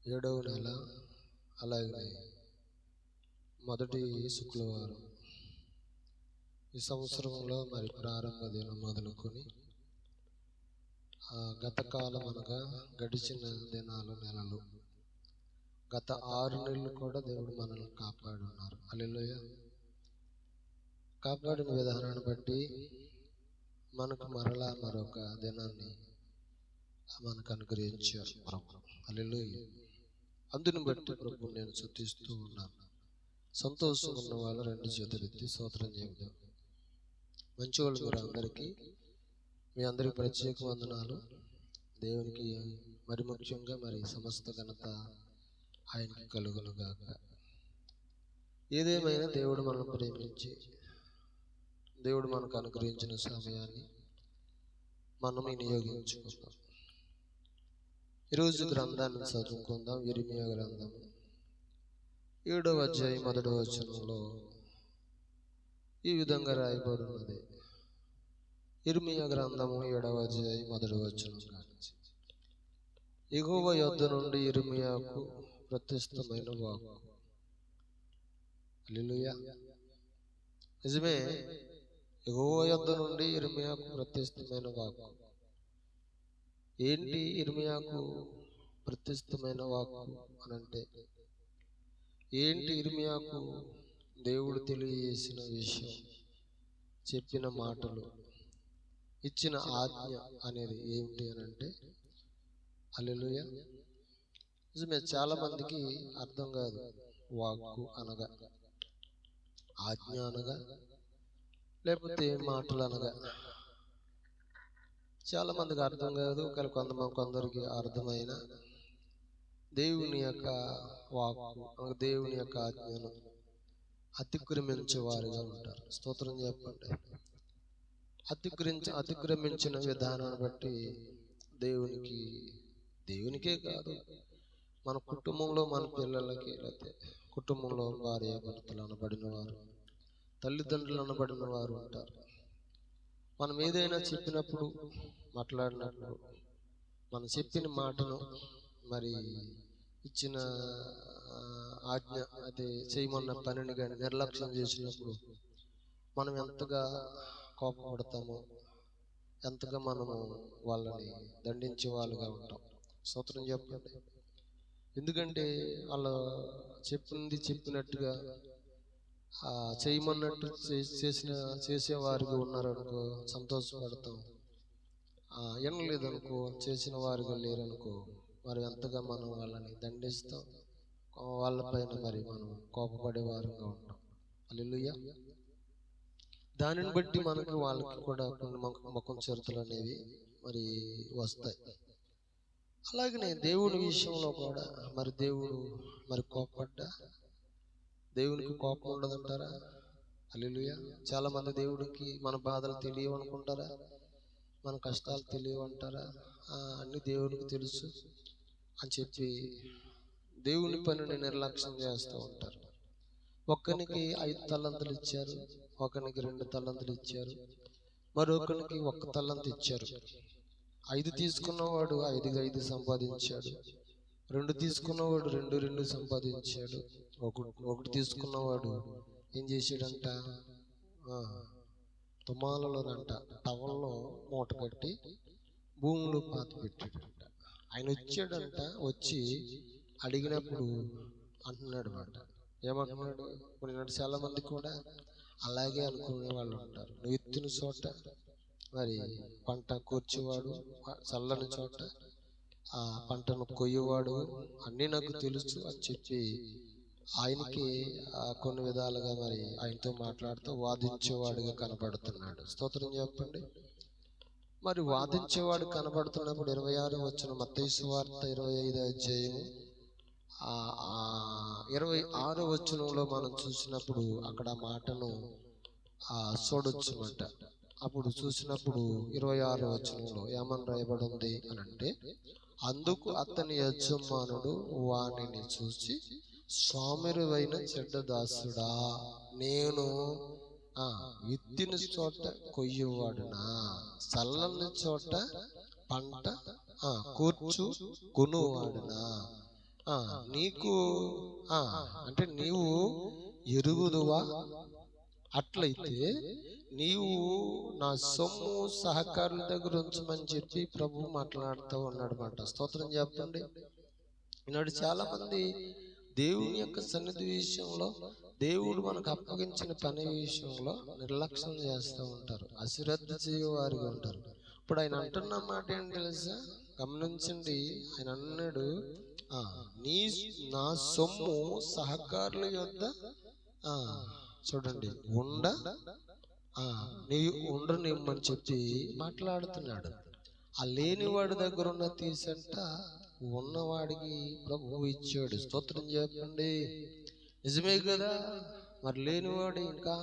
7వ నెల, అలాగే మొదటి శుక్రవారం. ఈ సంవత్సరంలో మరి ప్రారంభ దినం మొదలుకొని గత కాలం అనగా గడిచిన దినాలు, నెలలు, గత 6 నెలలు కూడా దేవుడు మనల్ని కాపాడున్నారు. హల్లెలూయా. కాపాడిన విధానాన్ని బట్టి మనకు మరలా మరొక దినాన్ని మనకు అనుగ్రహించారు ప్రభు. హల్లెలూయా. అందుని బట్టి ప్రభు నేను స్తుతిస్తూ ఉన్నాను. సంతోషం ఉన్న వాళ్ళు 2 చేతులెత్తి స్తోత్రం చెబుదాం. మంచివాళ్ళు మీరు అందరికీ, మీ అందరికీ ప్రత్యేక వందనాలు. దేవునికి మరి ముఖ్యంగా మరి సమస్త ఘనత ఆయనకి కలుగును గాక. ఏదేమైనా దేవుడు మనల్ని ప్రేమించి దేవుడు మనకు అనుగ్రహించిన సమయాన్ని మనం వినియోగించుకుందాం. ఈరోజు గ్రంథాన్ని చదువుకుందాం. యిర్మీయా గ్రంథం 7వ అధ్యాయం 1వ వచనంలో ఈ విధంగా రాయబడి ఉన్నది. యిర్మీయా గ్రంథము 7వ అధ్యాయం 1వ వచనం. యెహోవా యొద్ద నుండి యిర్మీయాకు ప్రత్యక్షమైన వాక్కు. హల్లెలూయా. నిజమే, యెహోవా యొద్ద నుండి యిర్మీయాకు ప్రత్యక్షమైన వాక్కు. ఏంటి యిర్మీయాకు ప్రత్యక్షమైన వాక్కు అనంటే, ఏంటి యిర్మీయాకు దేవుడు తెలియజేసిన విషయం, చెప్పిన మాటలు, ఇచ్చిన ఆజ్ఞ అనేది ఏమిటి అనంటే, హల్లెలూయా. నిజమే, చాలా మందికి అర్థం కాదు వాక్కు అనగా, ఆజ్ఞ అనగా, లేకపోతే మాటలు అనగా. చాలా మందికి అర్థం కాదు. కొందరికి అర్థమైన దేవుని యొక్క వాక్కు, దేవుని యొక్క ఆజ్ఞను అతిక్రమించే వారిగా ఉంటారు. స్తోత్రం చెప్పండి. అతిక్రమించిన విధానాన్ని బట్టి దేవునికే కాదు, మన కుటుంబంలో మన పిల్లలకి, లేకపోతే కుటుంబంలో భార్య భర్తలు అనబడిన వారు, తల్లిదండ్రులు అనబడిన వారు ఉంటారు. మనం ఏదైనా చెప్పినప్పుడు, మాట్లాడినప్పుడు, మనం చెప్పిన మాటను మరి ఇచ్చిన ఆజ్ఞ, అది చేయమన్న పనిని కానీ నిర్లక్ష్యం చేసినప్పుడు మనం ఎంతగా కోపపడతామో, ఎంతగా మనము వాళ్ళని దండించే వాళ్ళుగా ఉంటాం. స్తోత్రం చెప్పండి. ఎందుకంటే వాళ్ళు చెప్పినట్టుగా చేయమన్నట్టు చేసేవారిగా ఉన్నారనుకో సంతోషపడతాం. వినలేదనుకో, చేసిన వారిగా లేరనుకో, మరి ఎంతగా మనం వాళ్ళని దండిస్తాం, వాళ్ళపైన మరి మనం కోపపడే వారంగా ఉంటాం. హల్లెలూయా. దానిని బట్టి మనకి వాళ్ళకి కూడా కొన్ని ముఖం చరిత్రలు అనేవి మరి వస్తాయి. అలాగనే దేవుని విషయంలో కూడా మరి దేవుడు మరి కోపడ్డా, దేవునికి కోపం ఉండదంటారా? హల్లెలూయా. చాలా మంది దేవుడికి మన బాధలు తెలియవు అనుకుంటారా, మన కష్టాలు తెలియవు అంటారా? అన్ని దేవునికి తెలుసు అని చెప్పి దేవుని పనిని నిర్లక్ష్యం చేస్తూ ఉంటారు. ఒక్కనికి 5 తలంతులు ఇచ్చారు, ఒకనికి 2 తలంతులు ఇచ్చారు, మరొకరికి 1 తలంతు ఇచ్చారు. 5 తీసుకున్నవాడు 5 సంపాదించాడు, 2 తీసుకున్నవాడు 2 సంపాదించాడు, ఒకటి తీసుకున్నవాడు ఏం చేశాడంట, తుమాలలోనంట టవల్లో మూట కట్టి భూమిలో పాతి పెట్టాడంట. ఆయన వచ్చాడంట, వచ్చి అడిగినప్పుడు అంటున్నాడు మాట. ఏమంటున్నాడు? ఇప్పుడు చాలా మంది కూడా అలాగే అనుకునే వాళ్ళు ఉంటారు. నువ్వు ఎత్తిన చోట మరి పంట కూర్చేవాడు, చల్లని చోట ఆ పంటను కొయ్యేవాడు, అన్నీ నాకు తెలుసు అని చెప్పి ఆయనకి కొన్ని విధాలుగా మరి ఆయనతో మాట్లాడుతూ వాదించేవాడుగా కనబడుతున్నాడు. స్తోత్రం చెప్పండి. మరి వాదించేవాడు కనబడుతున్నప్పుడు 26వ వచనం, మత్తయి సువార్త 25వ అధ్యాయం 26వ వచనంలో మనం చూసినప్పుడు అక్కడ మాటను చూడొచ్చుమాట. అప్పుడు చూసినప్పుడు 26వ వచనంలో ఏమని రాయబడి ఉంది అని అంటే, అందుకు అతని యజమానుడు వానిని చూసి, సోమరువైన చెడ్డ దాసుడా, నేను విత్తిన చోట కొయ్యేవాడునా, చల్లని చోట పంట కూర్చు కొనువాడునా, నీకు అంటే నీవు ఎరుగుదువా? అట్లయితే నీవు నా సొమ్ము సహకారుల దగ్గర ఉంచమని చెప్పి ప్రభు మాట్లాడుతూ ఉన్నాడు మాట. స్తోత్రం చెప్పండి. ఈనాడు చాలా మంది దేవుని యొక్క సన్నిధి విషయంలో, దేవుడు మనకు అప్పగించిన పని విషయంలో నిర్లక్ష్యం చేస్తూ ఉంటారు, అశ్రద్ధ చేయవారిగా ఉంటారు. ఇప్పుడు ఆయన అంటున్న మాట ఏంటి తెలుసా? గమనించండి. ఆయన అన్నాడు, నా సొమ్ము సహకారుల యొద్ద చూడండి ఉండనిమ్మని చెప్పి మాట్లాడుతున్నాడు. ఆ లేనివాడి దగ్గర ఉన్న తీసంట ఉన్నవాడికి ప్రభువు ఇచ్చాడు. స్తోత్రం చెప్పండి. నిజమే కదా? మరి లేనివాడు ఇంకా